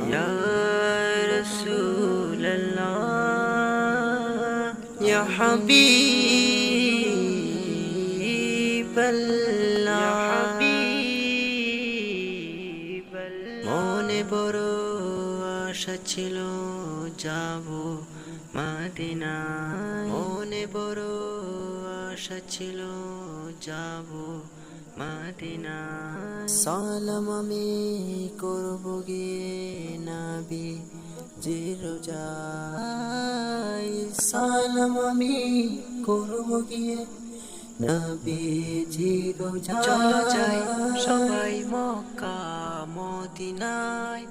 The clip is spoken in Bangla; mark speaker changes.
Speaker 1: ইয়া রাসূলুল্লাহ ইয়া হাবিবাল্লাহ মনে বড় আশা ছিল যাব মদিনায়, মনে বড় আশা ছিল যাব মদিনায়। সালাম আমি করব গিয়ে নবী জি রোজায়, সালাম আমি করব গিয়ে নবী জি রোজায়। চলো যাই সবাই মক্কা মদিনায়,